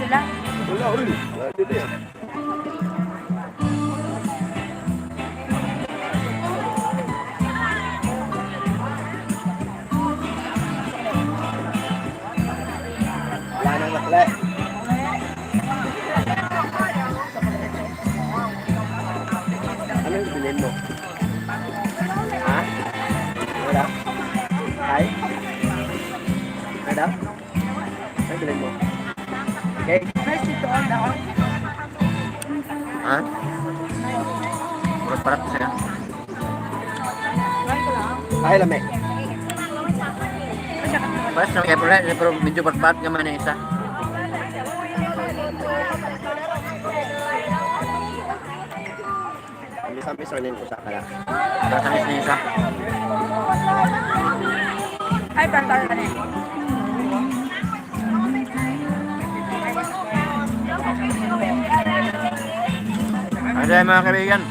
sila. Wala, uy. Wala dito yan. Wala nang nakla. Ano yung bilhin mo? Ha? Wala? Ay? Ada? Ano bilhin mo? Okay? Nice dito on ako. Ha? Parat siya. Ay, lami. Pas na kaya pala, pero medyo pat-pat naman na isa. Sabi sa rin ko sa kaya. Tasamis na isa. Ay, plantar ka na. Ada mga kaibigan.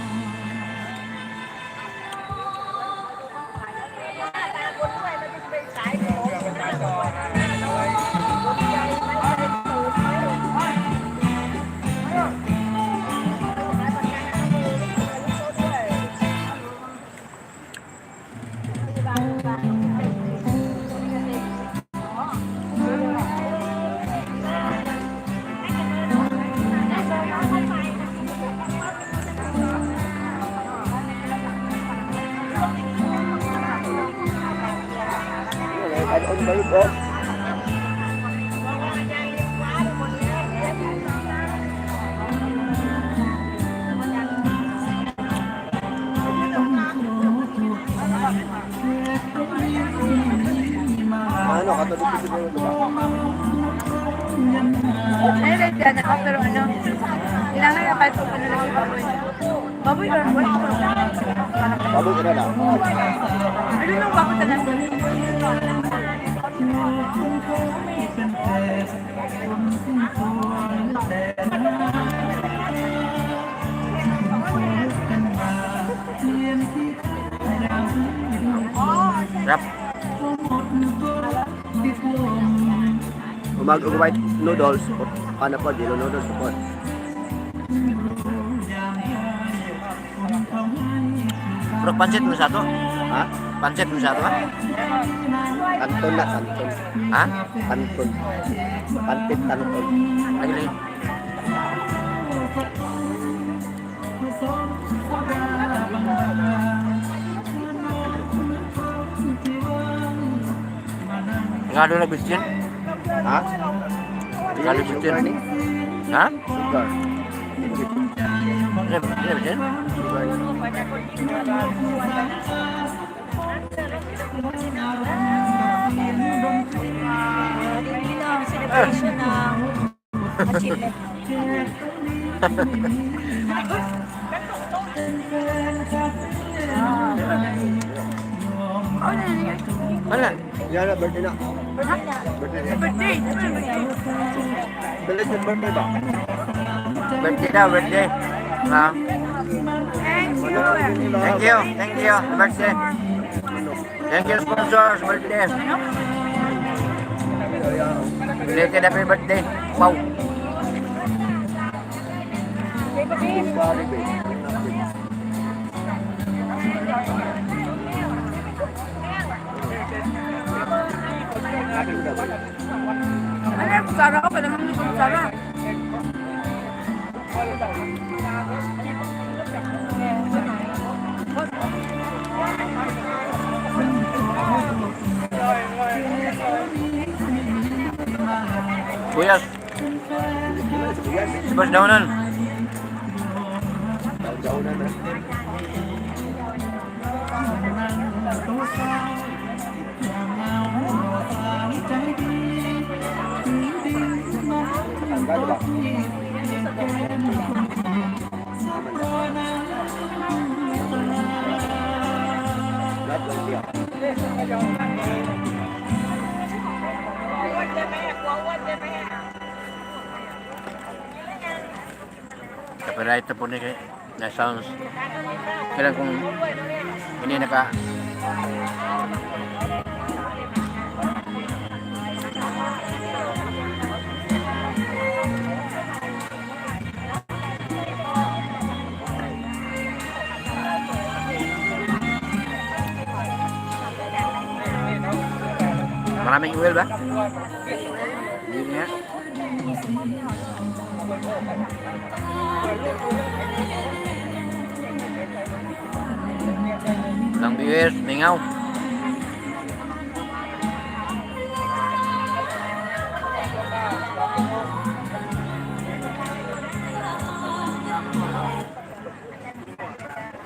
Ano ang balik ko? Ano, katulad ko siguro, diba? Ay, red yan ako, pero ano, kailangan na kahit kung ano lang si Baboy. Baboy or what? Baboy ko na lang. Ano nung bakit na lang? Rap. White noodles, ano po, yellow noodles po. Bro, pancit mo sa to? Ha? Pancit mo sa to, ha? Kanton na, kanton. Ha? Kanton. Kantit, kanton. Lagi lagi. Gado na biskin? Ha? Gado biskin? Ha? Sugar. Ini biskin? Celebration ng achievement. Wala. Yan na, birthday na. Birthday na. Birthday! Bilis yung birthday ba? Birthday daw, birthday. Ha? Thanks, Thank you. Thank you. Birthday. Thank you, sponsors. Birthday. Belated happy birthday. Wow. Bari, babe. Ano yung kutsara ka? Pwede naman yung kutsara. Buyas. Sebas daunan. Daunan na. Tanggal ba? Lahat lang siya. Kapag ito po na sounds. Kailan kung hindi naka maraming oil ba? Yun nga. Lang viewers, mingaw.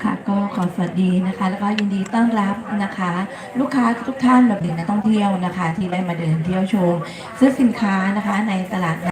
ค่ะก็ขอสวัสดีนะคะ แล้วก็ยินดีต้อนรับนะคะ ลูกค้าทุกท่านรวมถึงนักท่องเที่ยวนะคะ ที่ได้มาเดินเที่ยวชมซื้อสินค้านะคะในตลาด